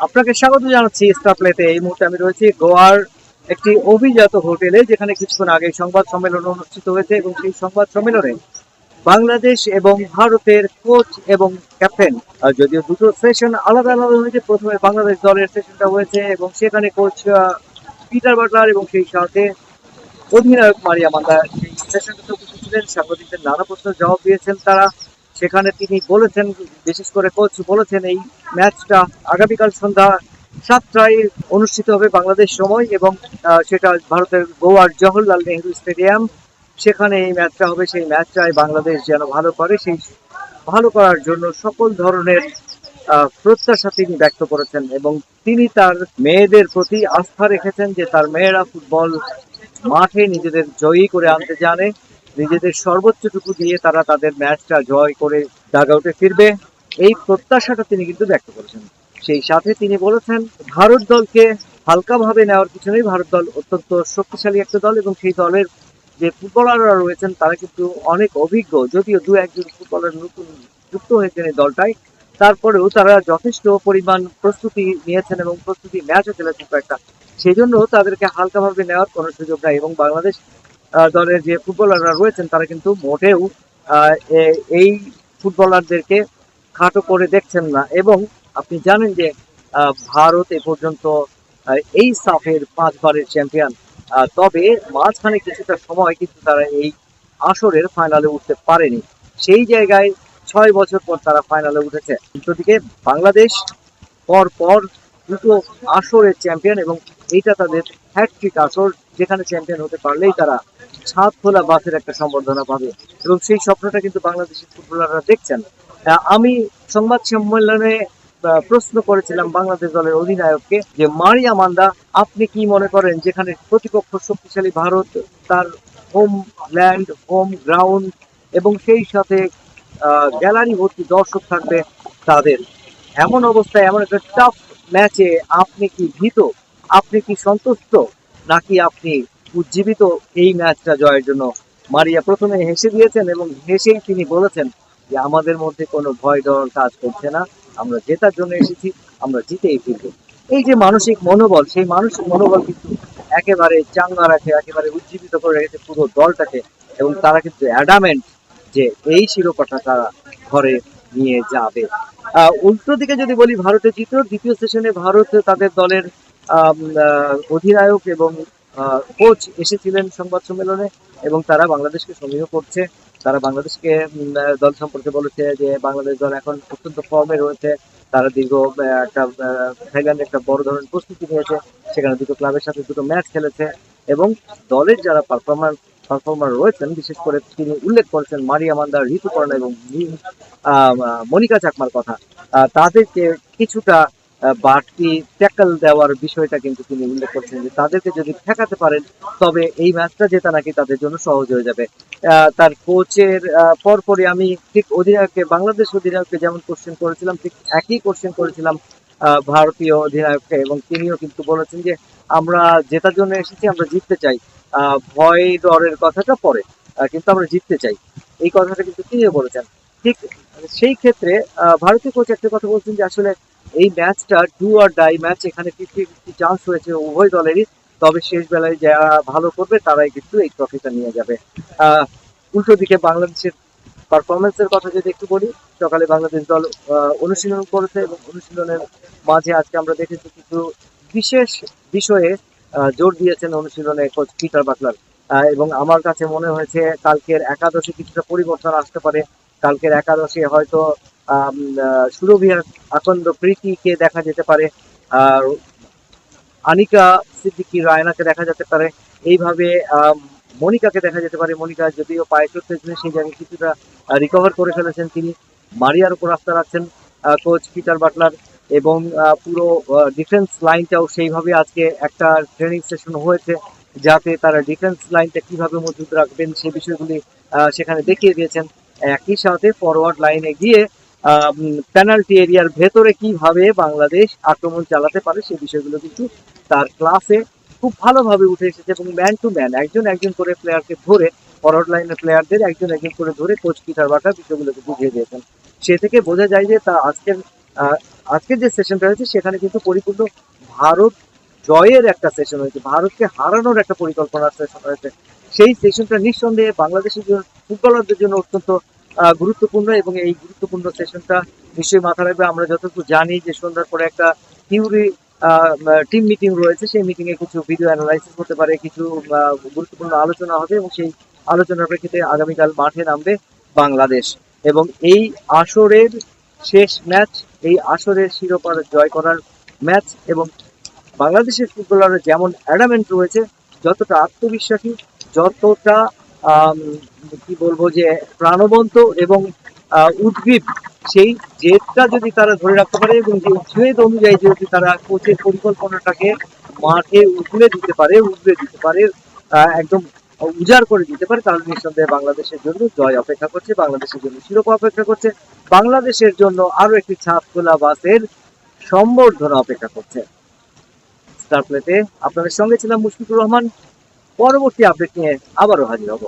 আপনাকে স্বাগত জানাচ্ছি স্টার প্লেতে। এই মুহূর্তে আমি রয়েছি গোয়ার একটি অভিজাত হোটেলে, যেখানে কিছুক্ষণ আগে সংবাদ সম্মেলন অনুষ্ঠিত হয়েছে এবং সেই সংবাদ সম্মেলনে বাংলাদেশ এবং ভারতের কোচ এবং ক্যাপ্টেন, যদিও দুটো সেশন আলাদা আলাদা হয়েছে। প্রথমে বাংলাদেশ দলের সেশনটা হয়েছে এবং সেখানে কোচ পিটার বাটলার এবং সেই সাথে অধিনায়ক মারিয়া মান্দা সেই সেশনটাতে উপস্থিত ছিলেন। সাংবাদিকদের নানা প্রশ্নের জবাব দিয়েছেন তারা। সেখানে তিনি বলেছেন, বিশেষ করে কোচ বলেছেন, এই ম্যাচটা আগামীকাল সন্ধ্যা 7টায় অনুষ্ঠিত হবে বাংলাদেশ সময় এবং সেটা ভারতের গোয়ার জওহরলাল নেহরু স্টেডিয়াম। সেখানে এই ম্যাচটা হবে। সেই ম্যাচটায় বাংলাদেশ যেন ভালো করে, সেই ভালো করার জন্য সকল ধরনের প্রত্যাশা তিনি ব্যক্ত করেছেন এবং তিনি তার মেয়েদের প্রতি আস্থা রেখেছেন যে তার মেয়েরা ফুটবল মাঠে নিজেদের জয়ী করে আনতে জানে। নিজেদের সর্বোচ্চটুকু দিয়ে তারা তাদের ম্যাচটা জয় করে ডাগ আউটে ফিরবে, এই প্রত্যাশাটা তিনি কিন্তু ব্যক্ত করেছেন। সেই সাথে তিনি বলেছেন ভারত দলকে হালকাভাবে নেওয়ার কিছু নেই। ভারত দল অত্যন্ত শক্তিশালী একটা দল এবং সেই দলের যে ফুটবলাররা রয়েছেন তারা কিন্তু অনেক অভিজ্ঞ। যদিও দু একজন ফুটবলার নতুন যুক্ত হয়েছেন এই দলটায়, তারপরেও তারা যথেষ্ট পরিমাণ প্রস্তুতি নিয়েছেন এবং প্রস্তুতি ম্যাচও খেলেছেন কয়েকটা। সেই জন্য তাদেরকে হালকাভাবে নেওয়ার কোনো সুযোগ নাই এবং বাংলাদেশ দলের যে ফুটবলাররা রয়েছেন তারা কিন্তু মোটেও এই ফুটবলারদেরকে খাটো করে দেখছেন না। এবং আপনি জানেন যে ভারত এ পর্যন্ত এই সাফের 5 বারের চ্যাম্পিয়ন। তবে মাঝখানে কিছুটা সময় কিন্তু তারা এই আসরের ফাইনালে উঠতে পারেনি। সেই জায়গায় 6 বছর পর তারা ফাইনালে উঠেছে। অন্যদিকে বাংলাদেশ পর পর দুটো আসরের চ্যাম্পিয়ন এবং এইটা তাদের হ্যাটট্রিক আসর, যেখানে চ্যাম্পিয়ন হতে পারলেই তারা ছাদ খোলা বাসের একটা সম্বর্ধনা পাবে এবং সেই স্বপ্নটা কিন্তু বাংলাদেশের ফুটবলাররা দেখছেন। আমি সংবাদ সম্মেলনে প্রশ্ন করেছিলাম বাংলাদেশ দলের অধিনায়ককে যে মারিয়া মান্দা, আপনি কি মনে করেন যেখানে প্রতিপক্ষ শক্তিশালী ভারত, তার হোম ল্যান্ড, হোম গ্রাউন্ড এবং সেই সাথে গ্যালারি ভর্তি দর্শক থাকবে তাদের, এমন অবস্থায় এমন একটা টাফ ম্যাচে আপনি কি ভীত, আপনি কি সন্তুষ্ট, নাকি আপনি উজ্জীবিত এই ম্যাচটা জয়ের জন্য? মারিয়া প্রথমে হেসে দিয়েছেন এবং হেসেই তিনি বলেছেন যে আমাদের মধ্যে কোনো ভয় ডর কাজ করছে না, আমরা জেতার জন্য এসেছি, আমরা জিতেই ফিরবো। এই যে মানসিক মনোবল, সেই মানসিক মনোবল কিন্তু একেবারে চাঙ্গা রাখে, একেবারে উজ্জীবিত করে রেখেছে পুরো দলটাকে এবং তারা কিন্তু অ্যাডামেন্ট যে এই শিরোপাটা তারা ঘরে নিয়ে যাবে। উল্টো দিকে যদি বলি, ভারতের দ্বিতীয় সেশনে ভারত তাদের দলের অধিনায়ক এবং কোচ এসেছিলেন সংবাদ সম্মেলনে এবং তারা বাংলাদেশকে সমীহ করছে। তারা বাংলাদেশকে দল সম্পর্কে বলেছে যে বাংলাদেশ দল এখন অত্যন্ত ফর্মে রয়েছে। তারা দীর্ঘ একটা থাইল্যান্ডে একটা বড় ধরনের প্রস্তুতি নিয়েছে, সেখানে দুটো ক্লাবের সাথে দুটো ম্যাচ খেলেছে এবং দলের যারা পারফর্মার রয়েছেন, বিশেষ করে তিনি উল্লেখ করেছেন মারিয়া মান্দা, ঋতুপর্ণা এবং মনিকা চাকমার কথা। তাদেরকে কিছুটা বাড়তি ট্যাকল দেওয়ার বিষয়টা কিন্তু তিনি উল্লেখ করছেন যে তাদেরকে যদি ঠেকাতে পারেন তবে এই ম্যাচটা জেতা নাকি তাদের জন্য সহজ হয়ে যাবে। তার কোচের পরপরই আমি ঠিক অধিনায়ককে, বাংলাদেশ অধিনায়ককে যেমন কোশ্চেন করেছিলাম ঠিক একই কোশ্চেন করেছিলাম ভারতীয় অধিনায়ককে এবং তিনিও কিন্তু বলেছেন যে আমরা জেতার জন্য এসেছি, আমরা জিততে চাই। ভয় ডরের কথাটা পরে, কিন্তু আমরা জিততে চাই, এই কথাটা কিন্তু তিনিও বলেছেন। ঠিক সেই ক্ষেত্রে ভারতীয় কোচ একটা কথা বলছেন যে আসলে এই ম্যাচটা ডু অর ডাই ম্যাচ, এখানে 50-50 চান্স রয়েছে উভয় দলেরই, তবে শেষ বেলায় যারা ভালো করবে তারাই কিন্তু এই ট্রফিটা নিয়ে যাবে। উল্টো দিকে বাংলাদেশের পারফরমেন্সের কথা যদি একটু বলি, সকালে বাংলাদেশ দল অনুশীলন করেছে এবং অনুশীলনের মাঝে আজকে আমরা দেখেছি কিছু বিশেষ বিষয়ে জোর দিয়েছেন অনুশীলনে কোচ পিটার বাটলার। এবং আমার কাছে মনে হয়েছে কালকের একাদশে কিছুটা পরিবর্তন আসতে পারে। কালকের একাদশে হয়তো সুরভিয়ার আকন্দ প্রীতিকে দেখা যেতে পারে, আর আনিকা সিদ্দিকী রায়নাকে দেখা যেতে পারে, এইভাবে মনিকাকে দেখা যেতে পারে। মনিকা যদিও পায়ে চোট পেয়েছিলেন, সেই জায়গায় কিছুটা রিকভার করে ফেলেছেন তিনি। মারিয়ার উপর আস্থা রাখছেন কোচ পিটার বাটলার এবং পুরো ডিফেন্স লাইনটাও সেইভাবে আজকে একটা ট্রেনিং সেশন হয়েছে, যাতে তারা ডিফেন্স লাইনটা কিভাবে মজবুত রাখবেন সে বিষয়গুলি সেখানে দেখিয়ে দিয়েছেন। একই সাথে ফরওয়ার্ড লাইনে গিয়ে পেনাল্টি এরিয়ার ভেতরে কিভাবে বাংলাদেশ আক্রমণ চালাতে পারে সেই বিষয়গুলো কিন্তু তার ক্লাসে খুব ভালোভাবে উঠে এসেছে এবং ম্যান টু ম্যান একজন একজন করে প্লেয়ারকে ধরে, ফরওয়ার্ড লাইনের প্লেয়ারদের একজন একজন করে ধরে কোচ পিটার বাটলার বিষয়গুলোকে বুঝিয়ে দিয়েছেন। সে থেকে বোঝা যায় যে তা আজকের আহ, আজকের যে সেশনটা হয়েছে সেখানে কিন্তু পরিপূর্ণ ভারত জয়ের একটা সেশন হয়েছে, ভারতকে হারানোর একটা পরিকল্পনার সেশন হয়েছে। সেই সেশনটা নিঃসন্দেহে বাংলাদেশের জন্য, ফুটবলারদের জন্য অত্যন্ত গুরুত্বপূর্ণ, এবং এই গুরুত্বপূর্ণ সেশনটা নিশ্চয়ই মাথা রাখবে। আমরা যতটুকু জানি যে সন্ধ্যার পরে একটা থিওরি টিম মিটিং রয়েছে, সেই মিটিং এ কিছু ভিডিও অ্যানালাইসিস হতে পারে, কিছু গুরুত্বপূর্ণ আলোচনা হবে, এবং সেই আলোচনার প্রেক্ষিতে আগামীকাল মাঠে নামবে বাংলাদেশ। এবং এই আসরের শেষ ম্যাচ, এই আসরের শিরোপা জয় করার ম্যাচ। এবং বাংলাদেশের ফুটবলাররা যেমন অ্যাডামেন্ট রয়েছে, যতটা আত্মবিশ্বাসী, যতটা আম, কি বলবো যে প্রাণবন্ত এবং উদ্গ্রীব, সেই জেদটা যদি তারা ধরে রাখতে পারে এবং যে জেদ অনুযায়ী যদি তারা কোচের পরিকল্পনাটাকে মাঠে উগড়ে দিতে পারে, একদম উজাড় করে দিতে পারে, তাহলে নিঃসন্দেহে বাংলাদেশের জন্য জয় অপেক্ষা করছে, বাংলাদেশের জন্য শিরোপা অপেক্ষা করছে, বাংলাদেশের জন্য আরো একটি ছাপ খোলা বাসের সম্বর্ধনা অপেক্ষা করছে। স্টার প্লেতে আপনাদের সঙ্গে ছিলাম মুশফিকুর রহমান। পরবর্তী আপডেট নিয়ে আবারও হাজির হব।